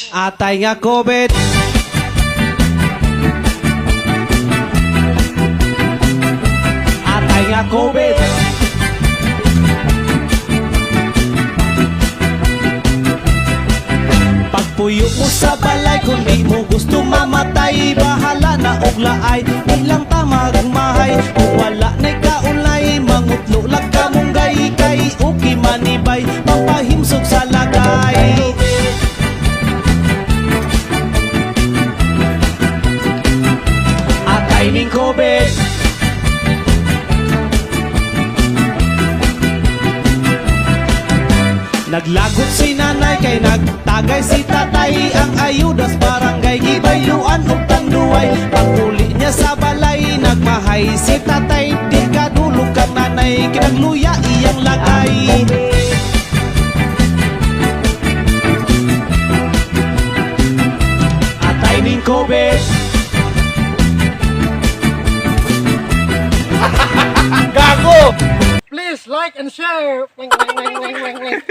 Atay nga COVID. Atay nga COVID. Pagpuyo mo sa balay, kung di mo gusto mamatay, bahala na og laay, ilang tamag mahay. Kung wala na'y kaulay, mangutlo lang ka mong gay, kay uki manibay, mapahimsog sa lagay. Atay ning COVID. Naglagot si nanay kay nagtagay si tatay, ang ayudas barangay gibayluan og tanduay. Paguli niya sa balay, nagmahay si tatay, di kadulog kang nanay, kinagluya iyang lagay. Atay ning COVID. Gago! Please like and share. Weng, weng, weng, weng, weng, weng.